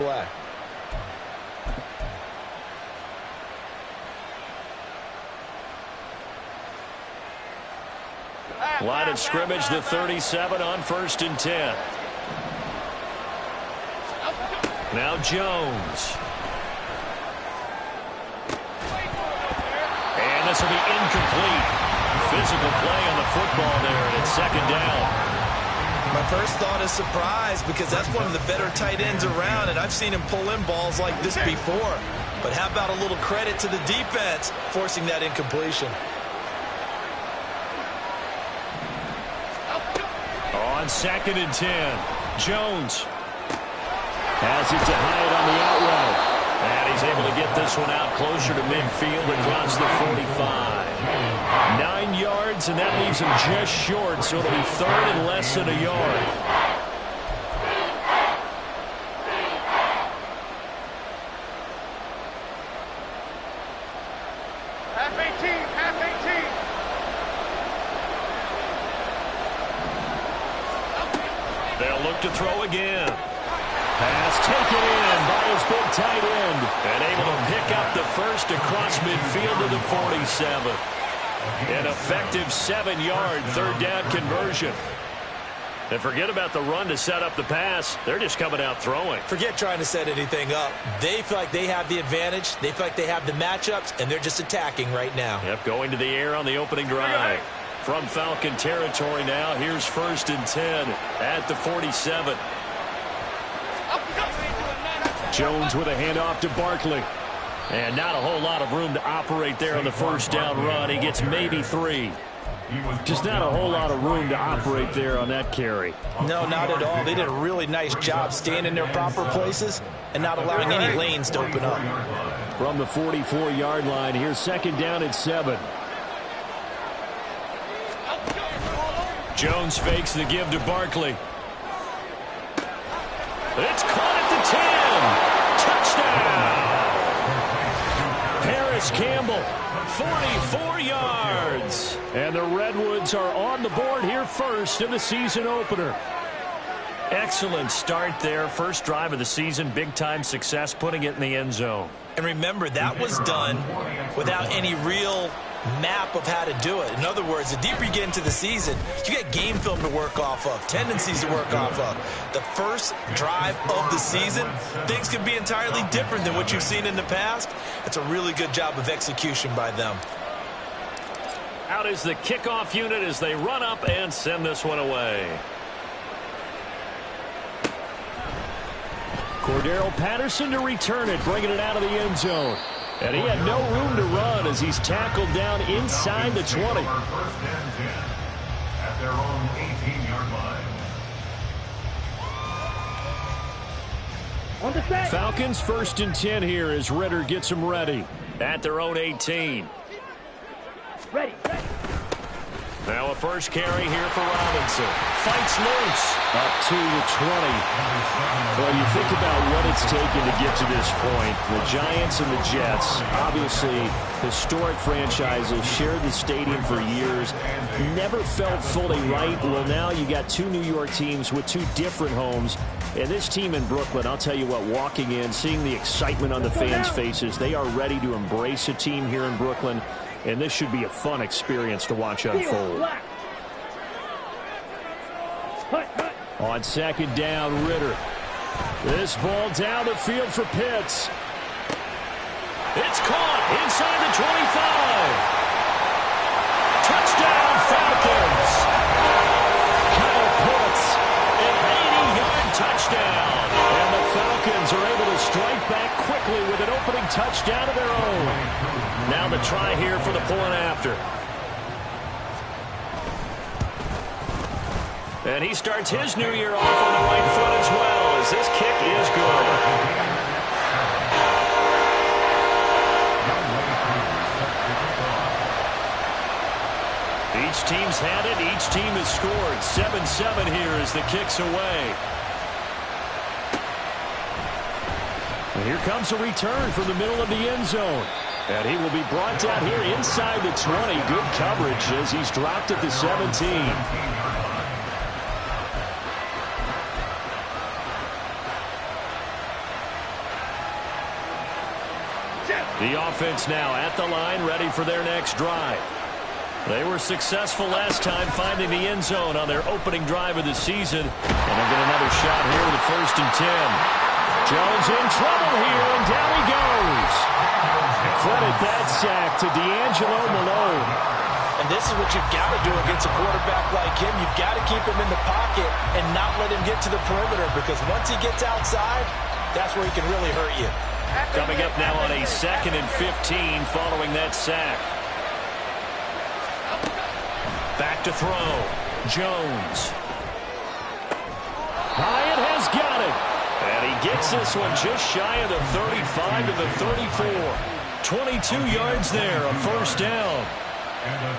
Play. Line of scrimmage, the 37 on 1st and 10. Now Jones. And this will be incomplete. Physical play on the football there, and it's 2nd down. My first thought is surprise, because that's one of the better tight ends around, and I've seen him pull in balls like this before. But how about a little credit to the defense forcing that incompletion? On 2nd and 10, Jones has it to Hyatt on the out route. And he's able to get this one out closer to midfield across the 45. 9 yards, and that leaves him just short, so it'll be 3rd and less than a yard. Half 18, half 18. They'll look to throw again. Pass taken in by his big tight end. And able to pick up the first across midfield to the 47. An effective 7-yard 3rd down conversion. And forget about the run to set up the pass. They're just coming out throwing. Forget trying to set anything up. They feel like they have the advantage. They feel like they have the matchups, and they're just attacking right now. Yep, going to the air on the opening drive. From Falcon territory now, here's 1st and 10 at the 47. Jones with a handoff to Barkley. And not a whole lot of room to operate there on the 1st down run. He gets maybe 3. Just not a whole lot of room to operate there on that carry. No, not at all. They did a really nice job staying in their proper places and not allowing any lanes to open up. From the 44-yard line, here's 2nd down and 7. Jones fakes the give to Barkley. It's caught at the 10. Touchdown! Paris Campbell, 44 yards. And the Redwoods are on the board here first in the season opener. Excellent start there. First drive of the season, big-time success, putting it in the end zone. And remember, that was done without any real map of how to do it. In other words, the deeper you get into the season, you get game film to work off of, tendencies to work off of. The first drive of the season, things can be entirely different than what you've seen in the past. It's a really good job of execution by them. Out is the kickoff unit as they run up and send this one away. Cordero Patterson to return it, bringing it out of the end zone. And he had no room to run as he's tackled down inside the 20. At their own 18-yard line. Falcons 1st and 10 here as Ritter gets them ready at their own 18. Ready. Now a first carry here for Robinson. Fights loose. Up to the 20. Well, you think about what it's taken to get to this point. The Giants and the Jets, obviously historic franchises, shared the stadium for years, never felt fully right. Well, now you got 2 New York teams with 2 different homes. And this team in Brooklyn, I'll tell you what, walking in, seeing the excitement on the fans' faces, they are ready to embrace a team here in Brooklyn. And this should be a fun experience to watch unfold. On 2nd down, Ritter. This ball down the field for Pitts. It's caught inside the 25. Touchdown, Falcons. Kyle Pitts, an 80-yard touchdown. And the Falcons are able to strike back quickly with an opening touchdown of their own. Now the try here for the point after. And he starts his new year off on the right foot as well, as this kick is good. Each team's had it. Each team has scored. 7-7 here as the kick's away. And here comes a return from the middle of the end zone. And he will be brought down here inside the 20. Good coverage as he's dropped at the 17. The offense now at the line, ready for their next drive. They were successful last time finding the end zone on their opening drive of the season. And they'll get another shot here with a 1st and 10. Jones in trouble here, and down he goes. Credit that sack to D'Angelo Malone. And this is what you've got to do against a quarterback like him. You've got to keep him in the pocket and not let him get to the perimeter, because once he gets outside, that's where he can really hurt you. Coming up now on a 2nd and 15 following that sack. Back to throw. Jones. Hyatt has got it. And he gets this one just shy of the 35 to the 34. 22 yards there, a 1st down.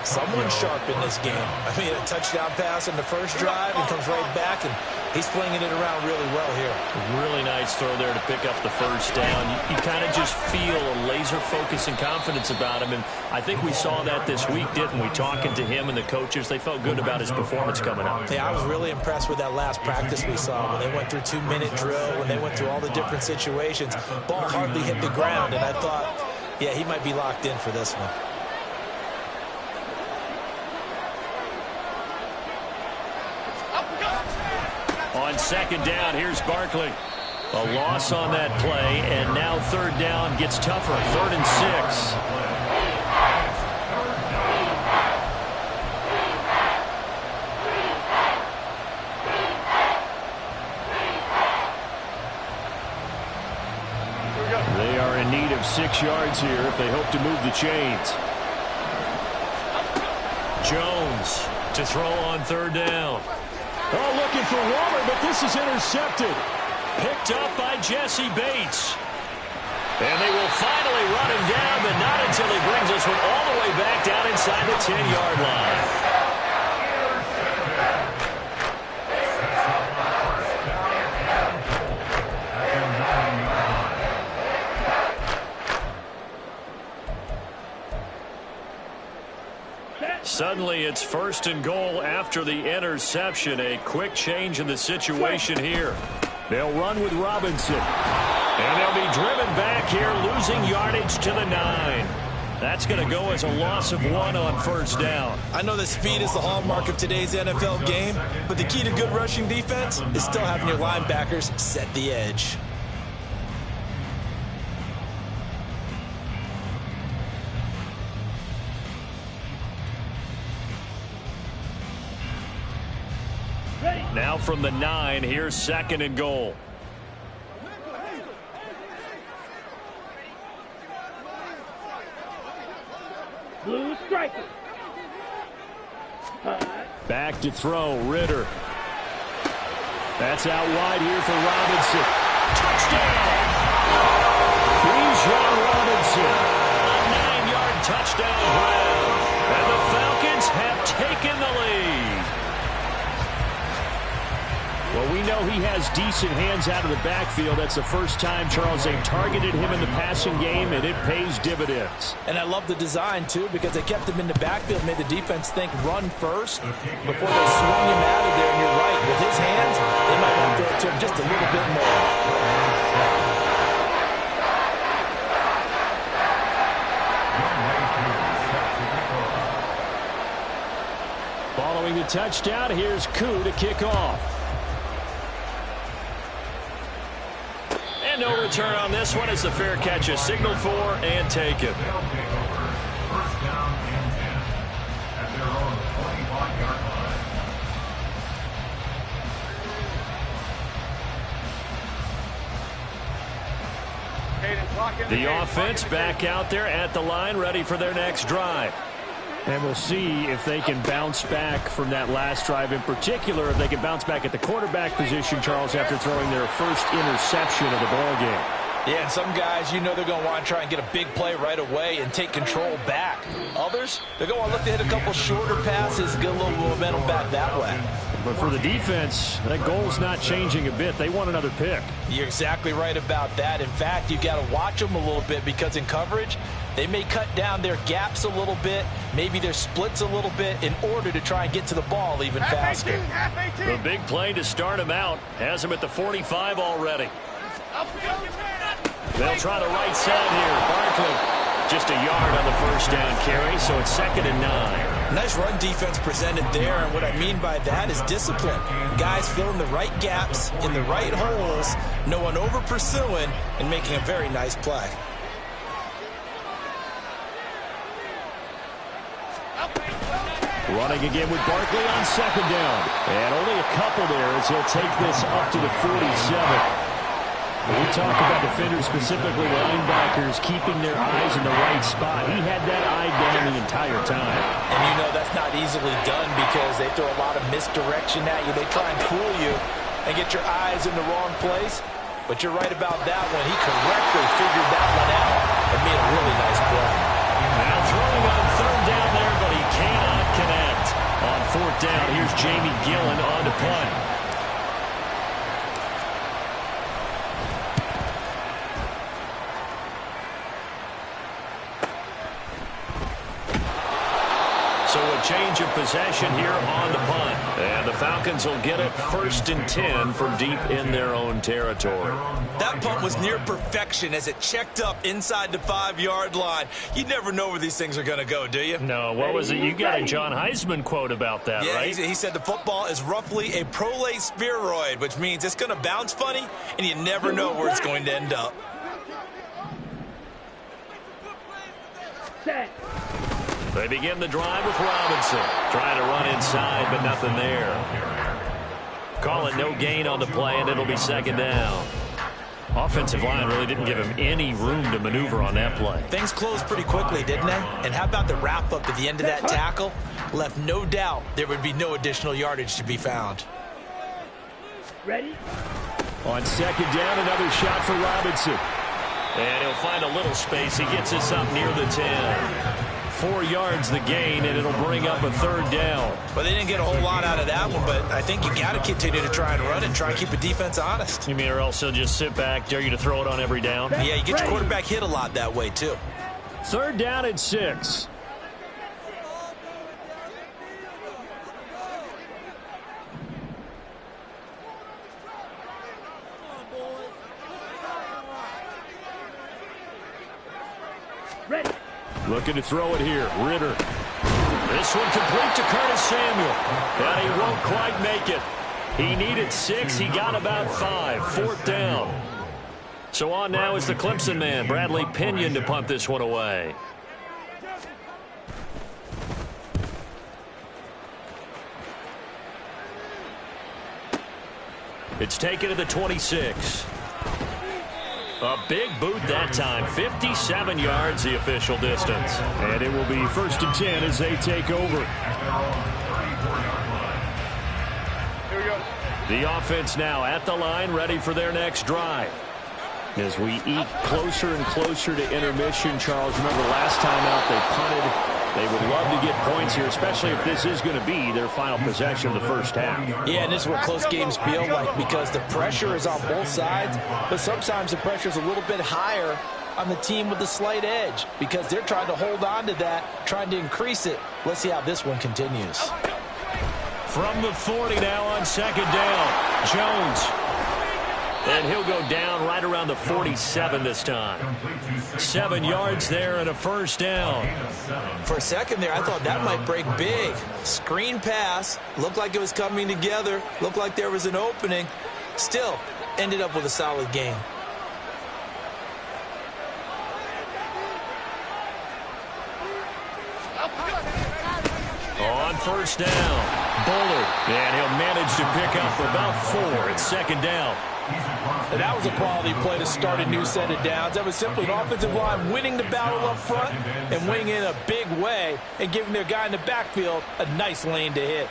Someone sharp in this game. I mean, a touchdown pass in the first drive and comes right back, and he's flinging it around really well here. Really nice throw there to pick up the 1st down. You kind of just feel a laser focus and confidence about him, and I think we saw that this week, didn't we? Talking to him and the coaches, they felt good about his performance coming up. Yeah, I was really impressed with that last practice we saw when they went through 2-minute drill, when they went through all the different situations. Ball hardly hit the ground, and I thought, yeah, he might be locked in for this one. On 2nd down, here's Barkley. A loss on that play, and now 3rd down gets tougher. 3rd and 6. They are in need of 6 yards here if they hope to move the chains. Jones to throw on 3rd down. Oh, looking for Waller, but this is intercepted. Picked up by Jesse Bates. And they will finally run him down, but not until he brings this one all the way back down inside the 10-yard line. Suddenly, it's 1st and goal after the interception. A quick change in the situation here. They'll run with Robinson. And they'll be driven back here, losing yardage to the 9. That's going to go as a loss of 1 on 1st down. I know that speed is the hallmark of today's NFL game, but the key to good rushing defense is still having your linebackers set the edge. Now from the 9, here's 2nd and goal. Blue striker. Back to throw, Ritter. That's out wide here for Robinson. Touchdown! Bijan Robinson. A 9-yard touchdown grab. And the Falcons have taken the lead. Well, we know he has decent hands out of the backfield. That's the first time, Charles, they've targeted him in the passing game, and it pays dividends. And I love the design, too, because they kept him in the backfield, made the defense think run first before they swung him out of there. And you're right, with his hands, they might want to throw it to him just a little bit more. Following the touchdown, here's Koo to kick off. And no return on this one as the fair catch is signaled for and taken. The offense back out there at the line, ready for their next drive. And we'll see if they can bounce back from that last drive, in particular if they can bounce back at the quarterback position, Charles, after throwing their first interception of the ballgame. Yeah, and some guys, you know they're going to want to try and get a big play right away and take control back. Others, they're going to look to hit a couple shorter passes, get a little momentum back that way. But for the defense, that goal's not changing a bit. They want another pick. You're exactly right about that. In fact, you got to watch them a little bit because in coverage, they may cut down their gaps a little bit, maybe their splits a little bit in order to try and get to the ball even faster. The big play to start him out has him at the 45 already. They'll try the right side here. Barkley just a yard on the first down carry, so it's 2nd and 9. Nice run defense presented there, and what I mean by that is discipline. Guys filling the right gaps in the right holes, no one over pursuing, and making a very nice play. Running again with Barkley on 2nd down. And only a couple there as he'll take this up to the 47. We talk about defenders, specifically linebackers, keeping their eyes in the right spot. He had that eye down the entire time. And you know that's not easily done because they throw a lot of misdirection at you. They try and fool you and get your eyes in the wrong place. But you're right about that one. He correctly figured that one out and made a really nice play. Now throwing on 3rd down there, but he cannot connect. On 4th down, here's Jamie Gillen on to punt. So a change of possession here on the punt. And the Falcons will get it 1st and 10 from deep in their own territory. That punt was near perfection as it checked up inside the 5-yard line. You never know where these things are going to go, do you? No, what was it? You got a John Heisman quote about that, yeah, right? He said the football is roughly a prolate spheroid, which means it's going to bounce funny, and you never know where it's going to end up. Set. They begin the drive with Robinson. Trying to run inside, but nothing there. Call it no gain on the play, and it'll be 2nd down. Offensive line really didn't give him any room to maneuver on that play. Things closed pretty quickly, didn't they? And how about the wrap-up at the end of that tackle? Left no doubt there would be no additional yardage to be found. Ready? On 2nd down, another shot for Robinson. And he'll find a little space. He gets us up near the 10. 4 yards the gain, and it'll bring up a 3rd down. Well, they didn't get a whole lot out of that one, but I think you got to continue to try and run and try and keep the defense honest. You mean or else he'll just sit back, dare you to throw it on every down? Yeah, you get your quarterback hit a lot that way, too. 3rd down and 6. Ready? Looking to throw it here. Ritter. This one complete to Curtis Samuel. And he won't quite make it. He needed 6. He got about 5. 4th down. So on now is the Clemson man, Bradley Pinion, to punt this one away. It's taken to the 26. A big boot that time. 57 yards the official distance. And it will be 1st and 10 as they take over. Here we go. The offense now at the line, ready for their next drive. As we eke closer and closer to intermission, Charles, remember last time out they punted. They would love to get points here, especially if this is going to be their final possession of the first half. Yeah, and this is what close games feel like because the pressure is on both sides, but sometimes the pressure is a little bit higher on the team with the slight edge because they're trying to hold on to that, trying to increase it. Let's see how this one continues. From the 40 now on 2nd down, Jones. And he'll go down right around the 47 this time. 7 yards there and a 1st down. For a second there, I thought that might break big. Screen pass, looked like it was coming together, looked like there was an opening. Still, ended up with a solid gain. On 1st down, Bullard. And he'll manage to pick up about 4. It's 2nd down. And that was a quality play to start a new set of downs. That was simply an offensive line winning the battle up front and winning in a big way and giving their guy in the backfield a nice lane to hit.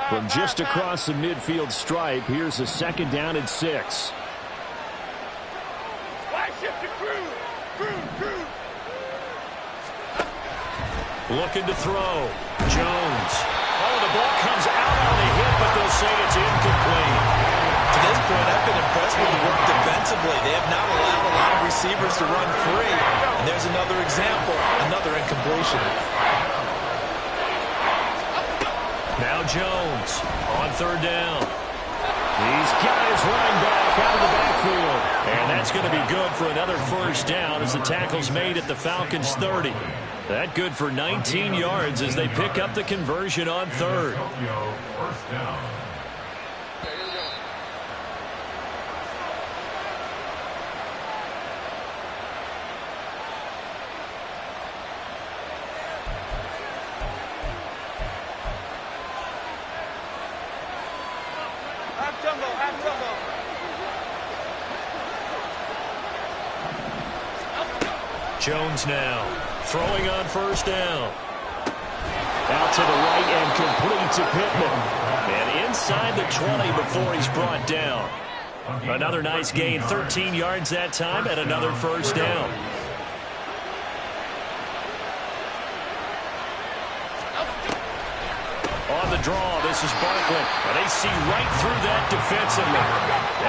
From just across the midfield stripe, here's a 2nd down and 6. Wide shift to Cruz. Cruz. Looking to throw. Jones. Oh, the ball comes out on the hit, but they'll say it's incomplete. To this point, I've been impressed with the work defensively. They have not allowed a lot of receivers to run free. And there's another example, another incompletion. Now Jones on 3rd down. he's got his running back out of the backfield. And that's going to be good for another first down as the tackle's made at the Falcons' 30. That good for 19 yards as they pick up the conversion on third. First down. Jones now throwing on first down. Out to the right and complete to Pittman. And inside the 20 before he's brought down. Another nice gain, 13 yards that time, and another first down. On the draw, this is Barkley. And they see right through that defensively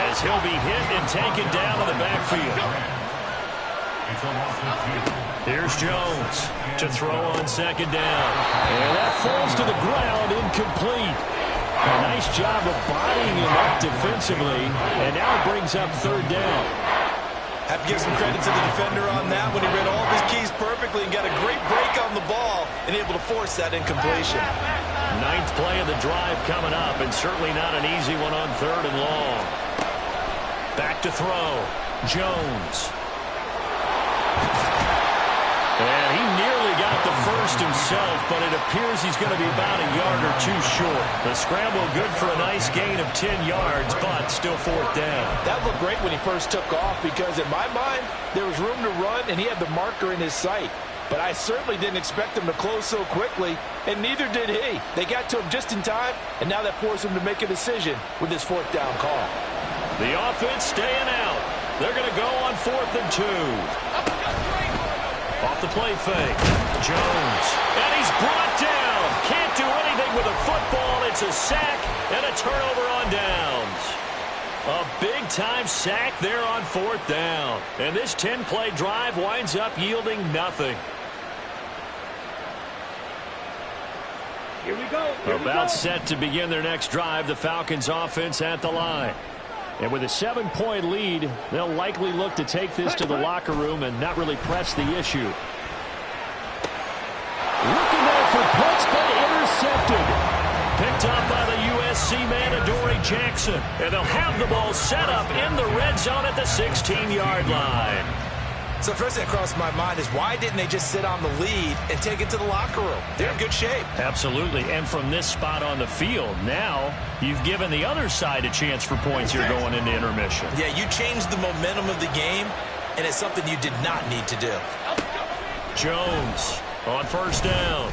as he'll be hit and taken down in the backfield. Here's Jones to throw on second down. And that falls to the ground, incomplete. A nice job of bodying him up defensively, and now it brings up third down. Have to give some credit to the defender on that when he read all of his keys perfectly and got a great break on the ball and able to force that incompletion. Ninth play of the drive coming up, and certainly not an easy one on third and long. Back to throw. Jones. And he nearly got the first himself, but it appears he's going to be about a yard or two short. The scramble good for a nice gain of 10 yards, but still fourth down. That looked great when he first took off because, in my mind, there was room to run, and he had the marker in his sight. But I certainly didn't expect him to close so quickly, and neither did he. They got to him just in time, and now that forced him to make a decision with his fourth down call. The offense staying out. They're going to go on 4th and 2. Off the play fake. Jones. And he's brought down. Can't do anything with a football. It's a sack and a turnover on downs. A big-time sack there on 4th down. And this 10-play drive winds up yielding nothing. Here we go. About set to begin their next drive, the Falcons offense at the line. And with a 7-point lead, they'll likely look to take this to the locker room and not really press the issue. Looking there for puts, but intercepted. Picked up by the USC man, Adoree Jackson. And they'll have the ball set up in the red zone at the 16-yard line. So first thing that crossed my mind is why didn't they just sit on the lead and take it to the locker room? They're in good shape. Absolutely. And from this spot on the field, now you've given the other side a chance for points here going into intermission. Yeah, you changed the momentum of the game, and it's something you did not need to do. Jones on first down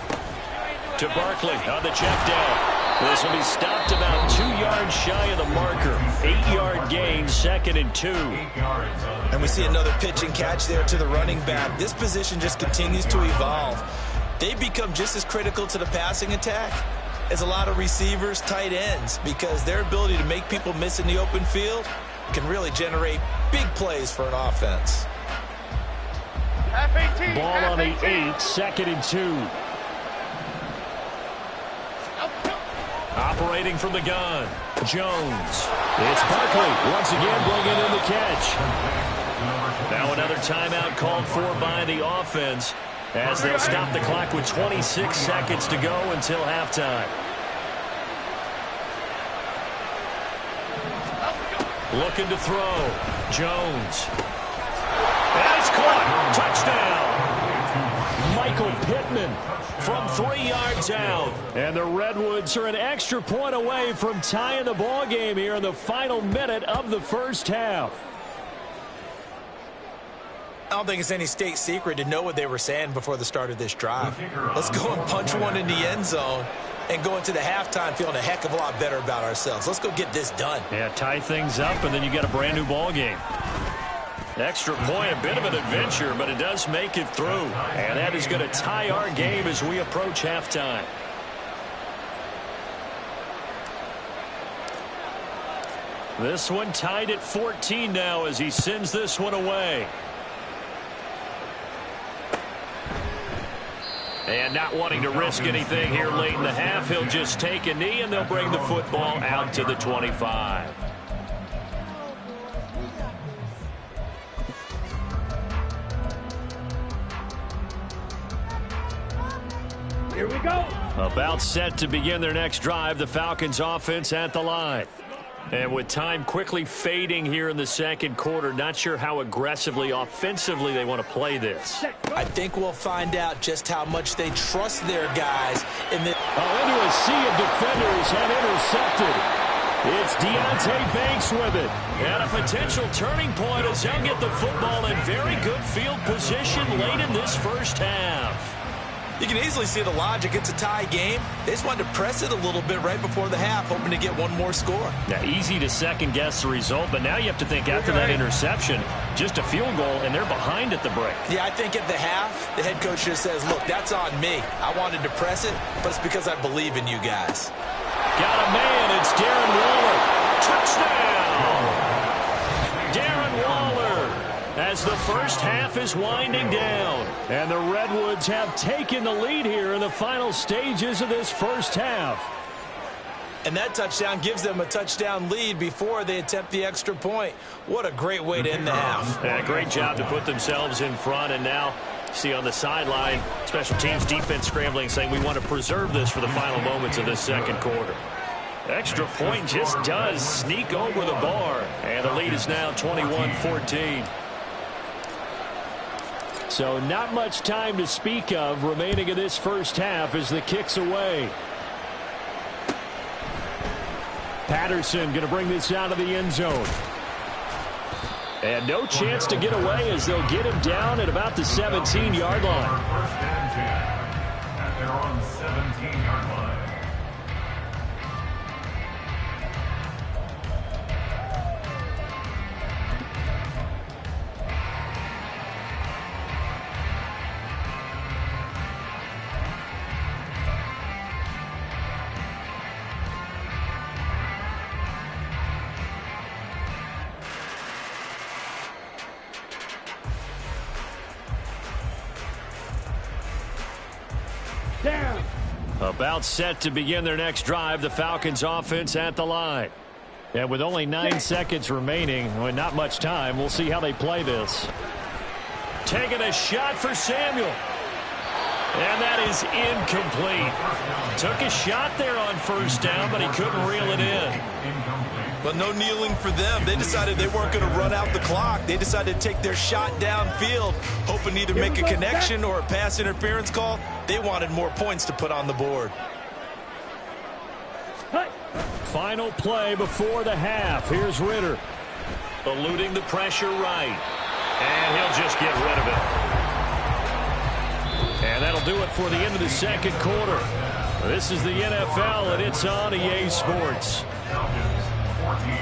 to Barkley on the check down. This will be stopped about 2 yards shy of the marker. 8-yard gain, 2nd and 2. And we see another pitch and catch there to the running back. This position just continues to evolve. They become just as critical to the passing attack as a lot of receivers, tight ends, because their ability to make people miss in the open field can really generate big plays for an offense. Ball on the 8, 2nd and 2. Operating from the gun, Jones. It's Barkley once again bringing in the catch. Now another timeout called for by the offense as they'll stop the clock with 26 seconds to go until halftime. Looking to throw, Jones. And it's caught. Touchdown. Michael Pittman from 3 yards out. And the Redwoods are an extra point away from tying the ball game here in the final minute of the first half. I don't think it's any state secret to know what they were saying before the start of this drive. Let's go and punch one in the end zone and go into the halftime feeling a heck of a lot better about ourselves. Let's go get this done. Yeah, tie things up, and then you get a brand new ball game. Extra point, a bit of an adventure, but it does make it through. And that is going to tie our game as we approach halftime. This one tied at 14 now as he sends this one away. And not wanting to risk anything here late in the half, he'll just take a knee, and they'll bring the football out to the 25. Here we go. About set to begin their next drive, the Falcons offense at the line. And with time quickly fading here in the second quarter, not sure how aggressively, offensively they want to play this. I think we'll find out just how much they trust their guys in the... Into a sea of defenders and intercepted. It's Deonte Banks with it. And a potential turning point as they'll get the football in very good field position late in this first half. You can easily see the logic. It's a tie game. They just wanted to press it a little bit right before the half, hoping to get one more score. Now, easy to second-guess the result, but now you have to think after that interception, just a field goal, and they're behind at the break. Yeah, I think at the half, the head coach just says, look, that's on me. I wanted to press it, but it's because I believe in you guys. Got a man. It's Darren Waller. Touchdown! Darren Waller as the first half is winding down. And the Redwoods have taken the lead here in the final stages of this first half. And that touchdown gives them a touchdown lead before they attempt the extra point. What a great way to end the half. Yeah, great job to put themselves in front. And now, see on the sideline, special teams defense scrambling, saying we want to preserve this for the final moments of this second quarter. Extra point just does sneak over the bar. And the lead is now 21-14. So not much time to speak of remaining in this first half as the kick's away. Patterson going to bring this out of the end zone. And no chance to get away as they'll get him down at about the 17-yard line. First and 10 at their own 17-yard line. Down. About set to begin their next drive, the Falcons offense at the line. And with only 9 seconds remaining, well, not much time, we'll see how they play this. Taking a shot for Samuel. And that is incomplete. Took a shot there on first down, but he couldn't reel it in. But no kneeling for them. They decided they weren't going to run out the clock. They decided to take their shot downfield, hoping to either make a connection or a pass interference call. They wanted more points to put on the board. Final play before the half. Here's Ritter. Eluding the pressure right. And he'll just get rid of it. And that'll do it for the end of the second quarter. This is the NFL, and it's on EA Sports. 14.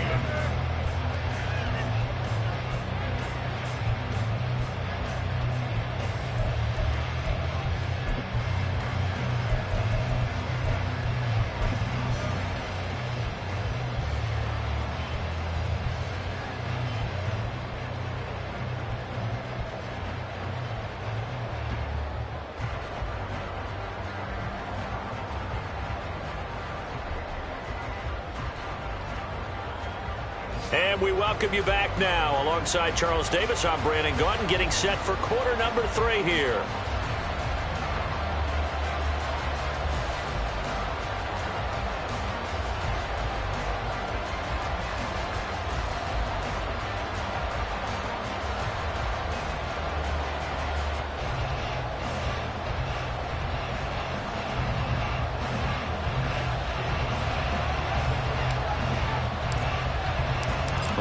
And we welcome you back now. Alongside Charles Davis, I'm Brandon Gaudin, getting set for quarter number 3 here.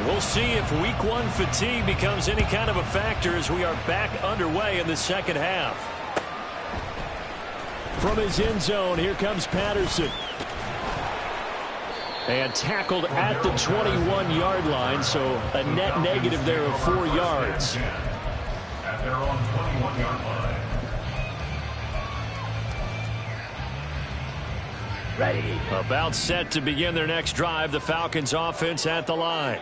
We'll see if week 1 fatigue becomes any kind of a factor as we are back underway in the second half. From his end zone, here comes Patterson. And tackled at the 21-yard line, so a net negative there of 4 yards. At their own 21-yard line. Ready. About set to begin their next drive, the Falcons offense at the line.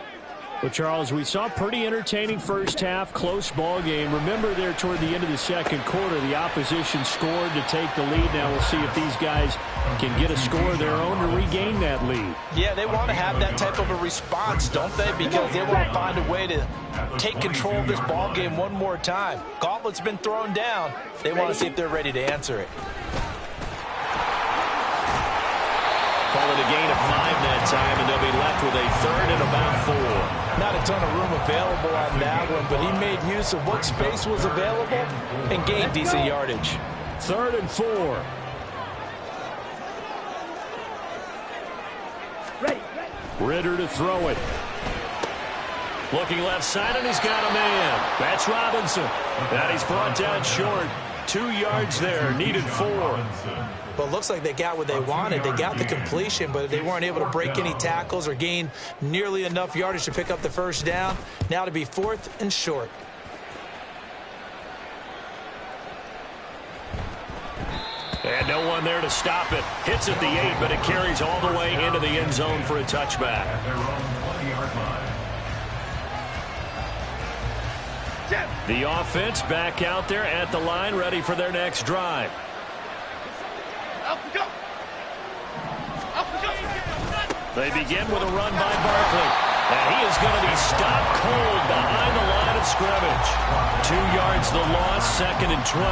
Well, Charles, we saw a pretty entertaining first half, close ball game. Remember there toward the end of the second quarter, the opposition scored to take the lead. Now we'll see if these guys can get a score of their own to regain that lead. Yeah, they want to have that type of a response, don't they? Because they want to find a way to take control of this ball game one more time. Gauntlet's been thrown down. They want to see if they're ready to answer it. Call it a gain of 5 that time, and they'll be left with a 3rd and about 4. Not a ton of room available on that one, but he made use of what space was available and gained decent yardage. 3rd and 4. Ridder to throw it. Looking left side, and he's got a man. That's Robinson. And he's brought down short. 2 yards there, needed 4. Well, it looks like they got what they wanted. They got the completion, but they weren't able to break any tackles or gain nearly enough yardage to pick up the first down. Now to be 4th and short. And no one there to stop it. Hits at the 8, but it carries all the way into the end zone for a touchback. At their own 20-yard line. The offense back out there at the line, ready for their next drive. They begin with a run by Barkley. And he is going to be stopped cold behind the line of scrimmage. 2 yards the loss, 2nd and 12.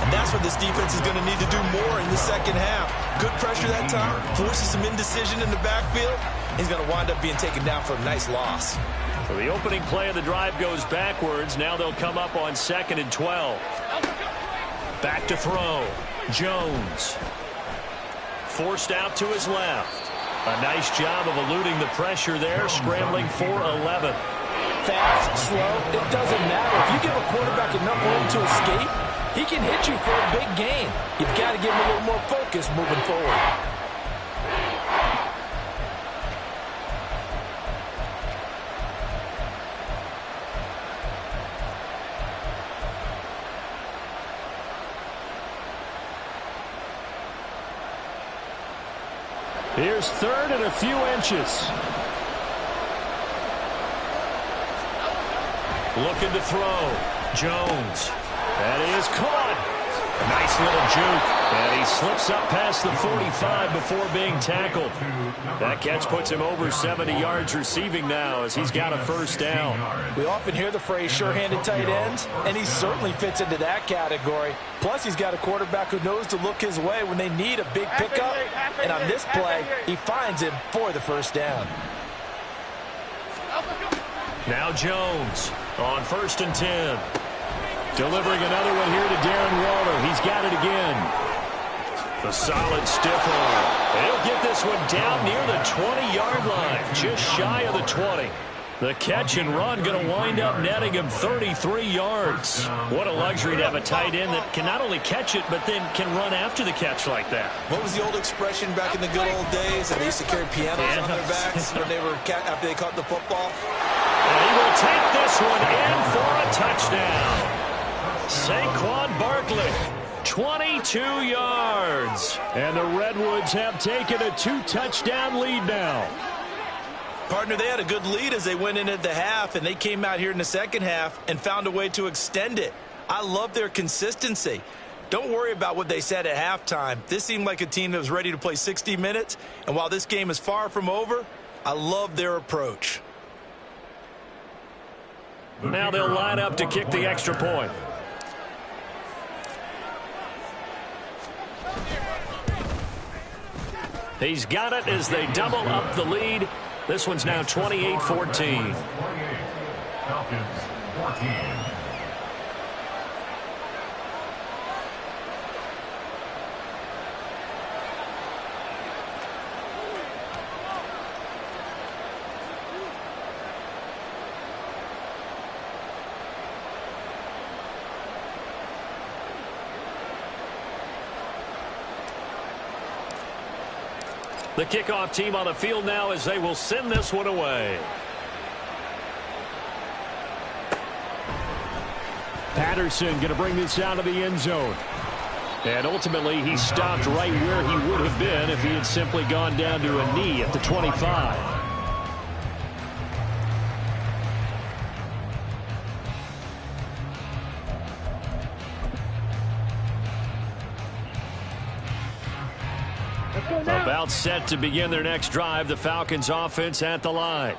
And that's what this defense is going to need to do more in the second half. Good pressure that time, forces some indecision in the backfield. He's going to wind up being taken down for a nice loss. So the opening play of the drive goes backwards. Now they'll come up on 2nd and 12. Back to throw. Jones. Forced out to his left. A nice job of eluding the pressure there, scrambling for 11. Fast, slow, it doesn't matter. If you give a quarterback enough room to escape, he can hit you for a big gain. You've got to give him a little more focus moving forward. Here's 3rd and a few inches. Looking to throw. Jones. That is caught. A nice little juke. And he slips up past the 45 before being tackled. That catch puts him over 70 yards receiving now as he's got a first down. We often hear the phrase sure-handed tight ends, and he certainly fits into that category. Plus, he's got a quarterback who knows to look his way when they need a big pickup. And on this play, he finds him for the first down. Now Jones on 1st and 10. Delivering another one here to Darren Waller. He's got it again. The solid stiff arm. He'll get this one down near the 20-yard line, just shy of the 20. The catch and run going to wind up netting him 33 yards. What a luxury to have a tight end that can not only catch it, but then can run after the catch like that. What was the old expression back in the good old days? And they used to carry pianos on their backs when they were after they caught the football. And he will take this one in for a touchdown. Saquon Barkley, 22 yards. And the Redwoods have taken a 2-touchdown lead now. Partner, they had a good lead as they went in at the half, and they came out here in the second half and found a way to extend it. I love their consistency. Don't worry about what they said at halftime. This seemed like a team that was ready to play 60 minutes, and while this game is far from over, I love their approach. Now they'll line up to kick the extra point. He's got it as they double up the lead. This one's now 28-14. 28. Falcons 14. The kickoff team on the field now as they will send this one away. Patterson going to bring this out of the end zone. And ultimately he stopped right where he would have been if he had simply gone down to a knee at the 25. About set to begin their next drive, the Falcons offense at the line.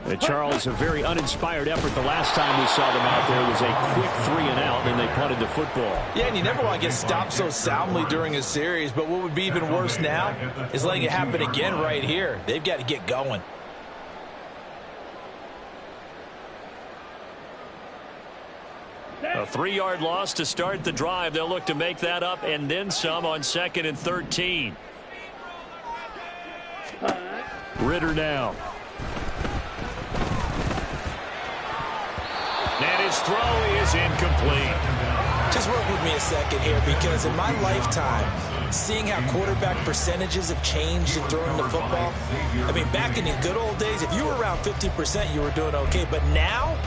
And Charles, a very uninspired effort. The last time we saw them out there was a quick 3-and-out, and they punted the football. Yeah, and you never want to get stopped so soundly during a series, but what would be even worse now is letting it happen again right here. They've got to get going. A 3-yard loss to start the drive. They'll look to make that up and then some on 2nd and 13. Ridder now. And his throw is incomplete. Just work with me a second here, because in my lifetime, seeing how quarterback percentages have changed in throwing the football, I mean, back in the good old days, if you were around 50%, you were doing okay. But now,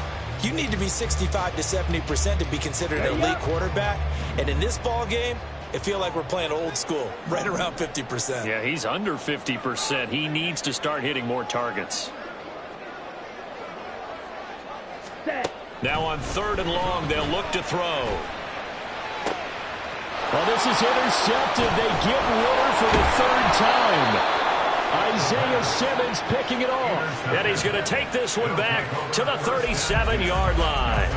you need to be 65 to 70% to be considered an elite quarterback. And in this ball game, it feels like we're playing old school, right around 50%. Yeah, he's under 50%. He needs to start hitting more targets. Now on 3rd and long, they'll look to throw. Well, this is intercepted. They get Ridder for the 3rd time. Isaiah Simmons picking it off. And he's going to take this one back to the 37-yard line.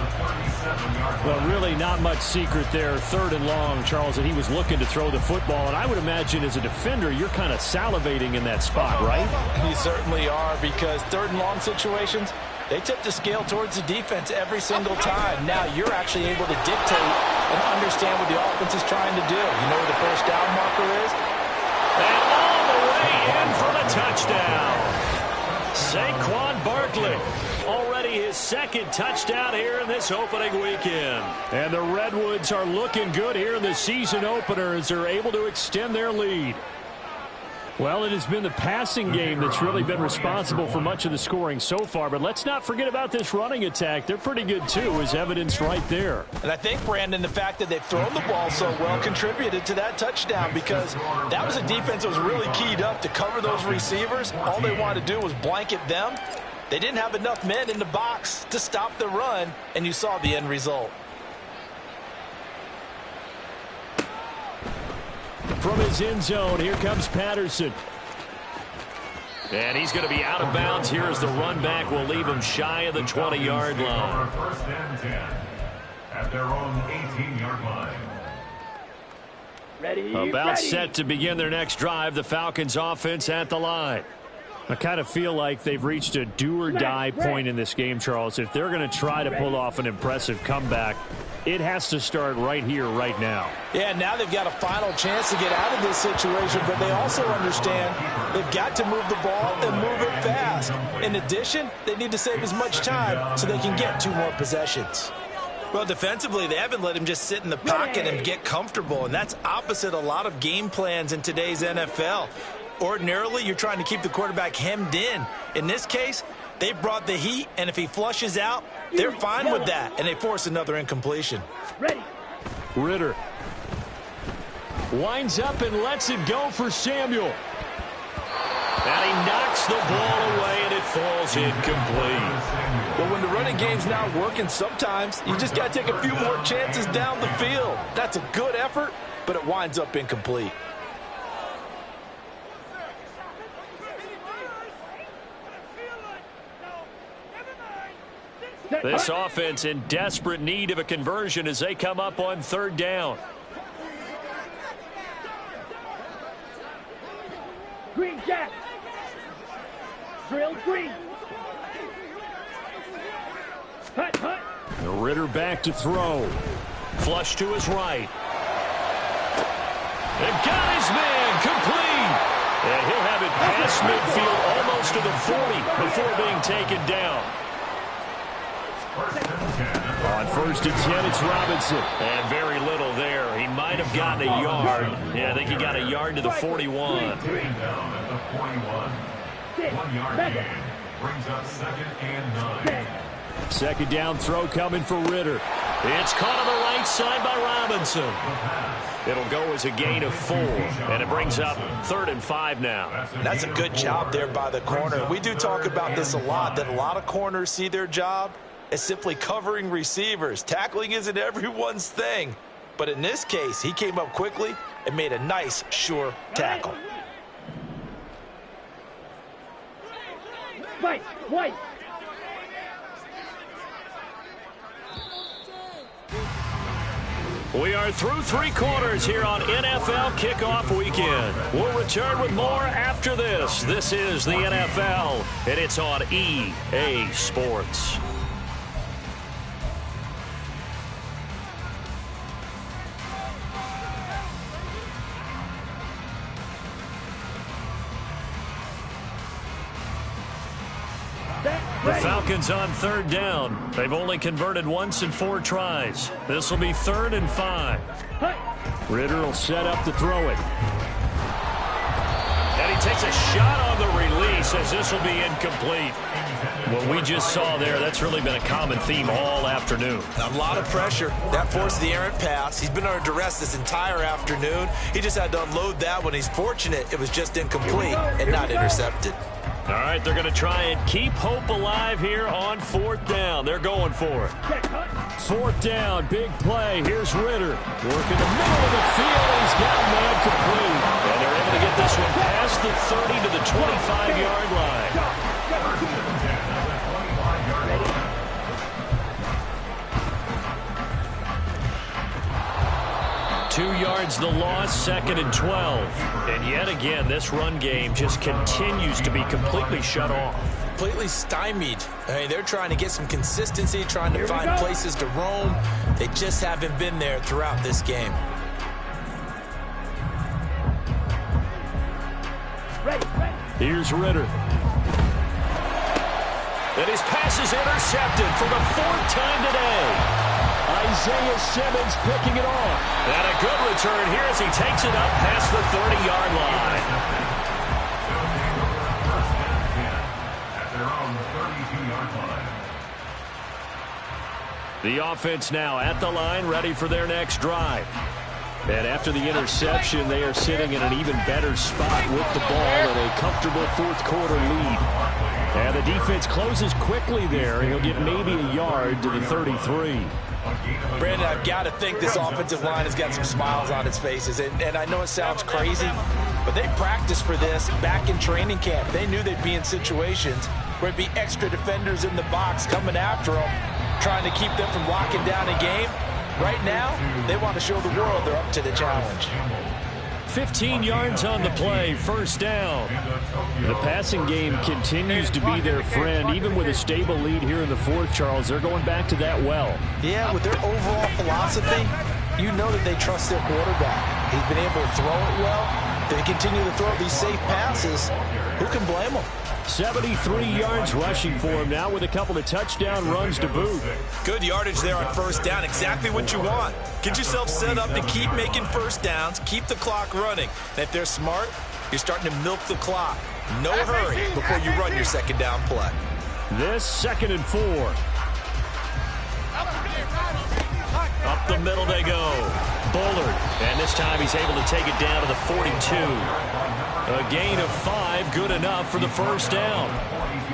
Well, really not much secret there. 3rd and long, Charles, and he was looking to throw the football. And I would imagine as a defender, you're kind of salivating in that spot, right? You certainly are, because 3rd and long situations, they tip the scale towards the defense every single time. Now you're actually able to dictate and understand what the offense is trying to do. You know where the first down marker is? And all the way in for the touchdown. Saquon Barkley, already his 2nd touchdown here in this opening weekend. And the Redwoods are looking good here in the season opener as they're able to extend their lead. Well, it has been the passing game that's really been responsible for much of the scoring so far. But let's not forget about this running attack. They're pretty good, too, as evidenced right there. And I think, Brandon, the fact that they've thrown the ball so well contributed to that touchdown, because that was a defense that was really keyed up to cover those receivers. All they wanted to do was blanket them. They didn't have enough men in the box to stop the run, and you saw the end result. From his end zone, here comes Patterson. And he's going to be out of bounds here as the run back will leave him shy of the 20-yard line. 1st and 10 at their own 18-yard line. About set to begin their next drive, the Falcons offense at the line. I kind of feel like they've reached a do-or-die point in this game, Charles. If they're going to try to pull off an impressive comeback, it has to start right here, right now. Yeah, now they've got a final chance to get out of this situation, but they also understand they've got to move the ball and move it fast. In addition, they need to save as much time so they can get 2 more possessions. Well, defensively, they haven't let him just sit in the pocket and get comfortable, and that's opposite a lot of game plans in today's NFL. Ordinarily, you're trying to keep the quarterback hemmed in. In this case, they brought the heat, and if he flushes out, they're fine with that, and they force another incompletion. Ridder winds up and lets it go for Samuel. And he knocks the ball away, and it falls incomplete. But when the running game's not working, sometimes you just got to take a few more chances down the field. That's a good effort, but it winds up incomplete. This offense in desperate need of a conversion as they come up on 3rd down. Green Jack. Drill green. Hut, hut. The Ridder back to throw. Flush to his right. And got his man complete. And he'll have it past midfield almost to the 40 before being taken down. On 1st and 10, it's Robinson. And very little there. He might have gotten a yard. Yeah, I think he got a yard to the 41. Down at the 41. 1 yard gain brings up 2nd and 9. 2nd down throw coming for Ridder. It's caught on the right side by Robinson. It'll go as a gain of 4, and it brings up 3rd and 5 now. That's a good job there by the corner. We do talk about this a lot, that a lot of corners see their job as simply covering receivers. Tackling isn't everyone's thing. But in this case, he came up quickly and made a nice, sure tackle. Fight, white. are through three quarters here on NFL Kickoff Weekend. We'll return with more after this. This is the NFL, and it's on EA Sports. The Falcons on third down. They've only converted once in 4 tries. This will be 3rd and 5. Ritter will set up to throw it. And he takes a shot on the release as this will be incomplete. What we just saw there, that's really been a common theme all afternoon. A lot of pressure. That forced the errant pass. He's been under duress this entire afternoon. He just had to unload that one. He's fortunate it was just incomplete and not intercepted. All right, they're going to try and keep hope alive here on 4th down. They're going for it. 4th down, big play. Here's Ritter. Working the middle of the field. He's got a man complete. And they're able to get this one past the 30 to the 25-yard line. 2 yards the loss, 2nd and 12. And yet again, this run game just continues to be completely shut off. Completely stymied. I mean, they're trying to get some consistency, trying to find places to roam. They just haven't been there throughout this game. Here's Ritter. And his pass is intercepted for the 4th time today. Isaiah Simmons picking it off. And a good return here as he takes it up past the 30-yard line. At their own 32-yard line. The offense now at the line, ready for their next drive. And after the interception, they are sitting in an even better spot with the ball and a comfortable 4th quarter lead. And the defense closes quickly there. He'll get maybe a yard to the 33. Brandon, I've got to think this offensive line has got some smiles on its faces. And I know it sounds crazy, but they practiced for this back in training camp. They knew they'd be in situations where it'd be extra defenders in the box coming after them, trying to keep them from locking down a game. Right now, they want to show the world they're up to the challenge. 15 yards on the play, 1st down. The passing game continues to be their friend. Even with a stable lead here in the 4th, Charles, they're going back to that well. Yeah, with their overall philosophy, you know that they trust their quarterback. He's been able to throw it well. They continue to throw these safe passes. Who can blame them? 73 yards rushing for him now with a couple of touchdown runs to boot. Good yardage there on 1st down. Exactly what you want. Get yourself set up to keep making 1st downs, keep the clock running. And if they're smart, you're starting to milk the clock. No hurry before you run your 2nd down play. This 2nd and 4. Up the middle they go. Bullard. And this time he's able to take it down to the 42. A gain of 5, good enough for the 1st down.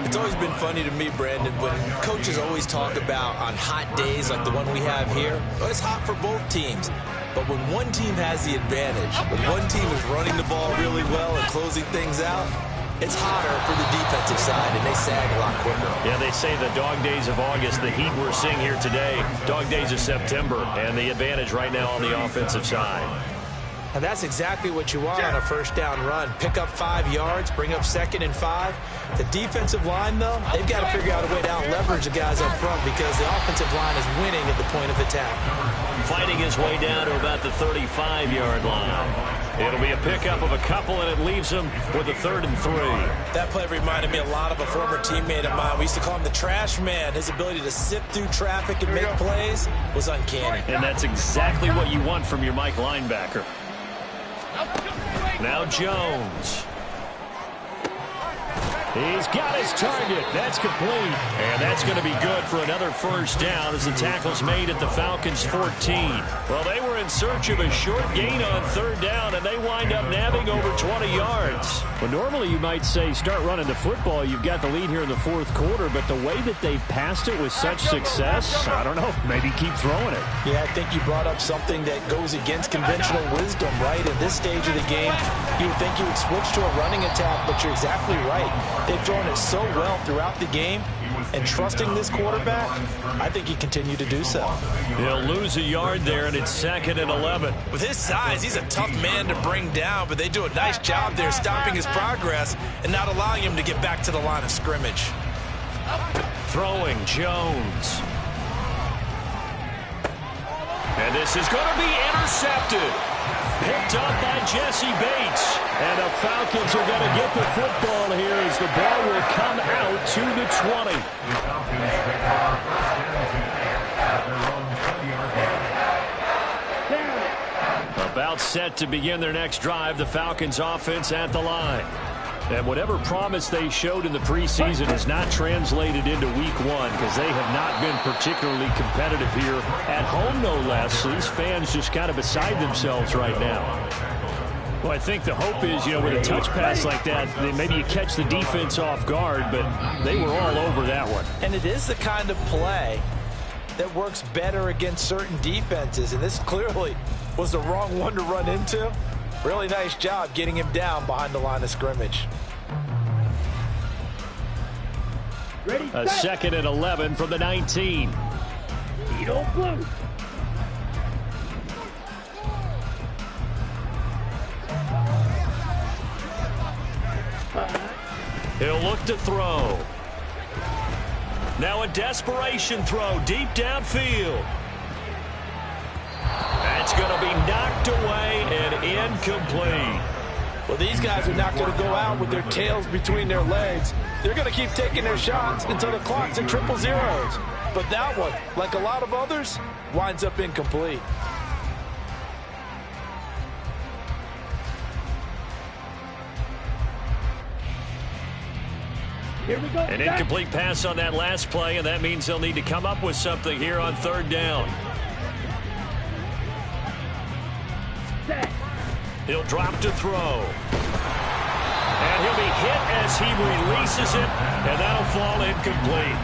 It's always been funny to me, Brandon, when coaches always talk about on hot days like the one we have here, well, it's hot for both teams. But when one team has the advantage, when one team is running the ball really well and closing things out, it's hotter for the defensive side, and they sag a lot quicker. Yeah, they say the dog days of August, the heat we're seeing here today, dog days of September, and the advantage right now on the offensive side. And that's exactly what you want on a 1st down run. Pick up 5 yards, bring up 2nd and 5. The defensive line, though, they've got to figure out a way to out-leverage the guys up front because the offensive line is winning at the point of attack. Fighting his way down to about the 35-yard line. It'll be a pickup of a couple, and it leaves him with a 3rd and 3. That play reminded me a lot of a former teammate of mine. We used to call him the trash man. His ability to sift through traffic and make plays was uncanny. And that's exactly what you want from your Mike linebacker. Now Jones. He's got his target. That's complete. And that's going to be good for another 1st down as the tackle's made at the Falcons' 14. Well, they were in search of a short gain on 3rd down, and they wind up nabbing over 20 yards. Well, normally you might say start running the football. You've got the lead here in the 4th quarter, but the way that they've passed it with such success, I don't know, maybe keep throwing it. Yeah, I think you brought up something that goes against conventional wisdom, right? At this stage of the game, you would think you would switch to a running attack, but you're exactly right. They've thrown it so well throughout the game, and trusting this quarterback, I think he continued to do so. He'll lose a yard there, and it's 2nd and 11. With his size, he's a tough man to bring down, but they do a nice job there stopping his progress and not allowing him to get back to the line of scrimmage. Throwing Jones. And this is going to be intercepted. Picked up by Jesse Bates. And the Falcons are going to get the football here as the ball will come out to the 20. About set to begin their next drive, the Falcons offense at the line. And whatever promise they showed in the preseason has not translated into week 1 because they have not been particularly competitive here at home, no less. So these fans just kind of beside themselves right now. Well, I think the hope is, with a touch pass like that, maybe you catch the defense off guard, but they were all over that one. And it is the kind of play that works better against certain defenses, and this clearly was the wrong one to run into. Really nice job getting him down behind the line of scrimmage. A 2nd and 11 from the 19. Blue. He'll look to throw. Now a desperation throw deep downfield. That's going to be knocked away and incomplete. Well, these guys are not going to go out with their tails between their legs. They're going to keep taking their shots until the clock's at 000. But that one, like a lot of others, winds up incomplete. Here we go. An incomplete pass on that last play, and that means they'll need to come up with something here on 3rd down. He'll drop to throw. And he'll be hit as he releases it, and that'll fall incomplete.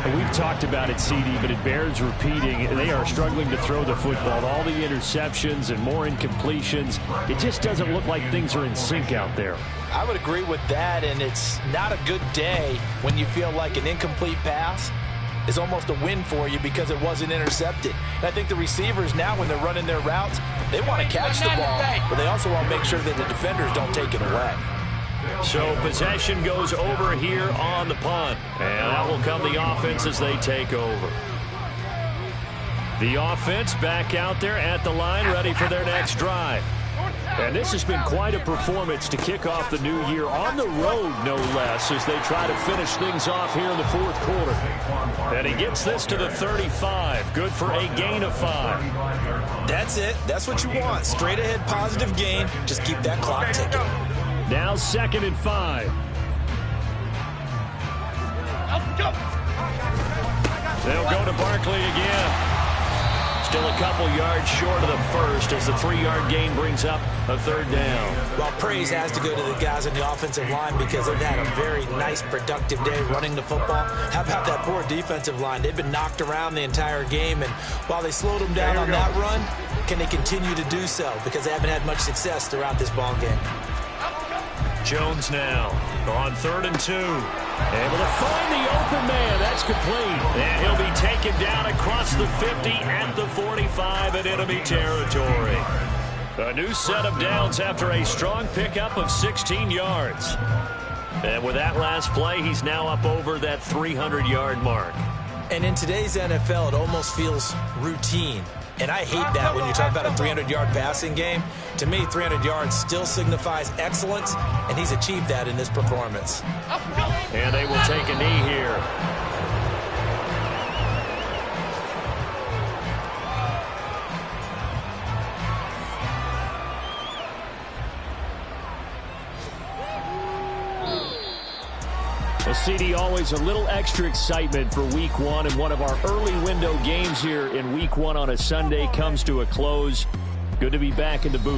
And we've talked about it, CD, but it bears repeating. They are struggling to throw the football. All the interceptions and more incompletions. It just doesn't look like things are in sync out there. I would agree with that, and it's not a good day when you feel like an incomplete pass is almost a win for you because it wasn't intercepted. And I think the receivers now, when they're running their routes, they want to catch the ball, but they also want to make sure that the defenders don't take it away. So possession goes over here on the punt, and that will come the offense as they take over. The offense back out there at the line, ready for their next drive. And this has been quite a performance to kick off the new year on the road, no less, as they try to finish things off here in the 4th quarter. And he gets this to the 35. Good for a gain of 5. That's it. That's what you want. Straight ahead positive gain. Just keep that clock ticking. Now 2nd and 5. They'll go to Barkley again. Still a couple yards short of the first as the 3-yard gain brings up a 3rd down. Well, praise has to go to the guys on the offensive line because they've had a very nice, productive day running the football. How about that poor defensive line? They've been knocked around the entire game, and while they slowed them down on that run, can they continue to do so? Because they haven't had much success throughout this ball game. Jones now on 3rd and 2. Able to find the open man. That's complete. And he'll be taken down across the 50 at the 45 in enemy territory. A new set of downs after a strong pickup of 16 yards. And with that last play, he's now up over that 300-yard mark. And in today's NFL, it almost feels routine. And I hate that when you talk about a 300-yard passing game. To me, 300 yards still signifies excellence, and he's achieved that in this performance. And they will take a knee here. Well, CD, always a little extra excitement for Week 1, and one of our early window games here in Week 1 on a Sunday comes to a close. Good to be back in the booth.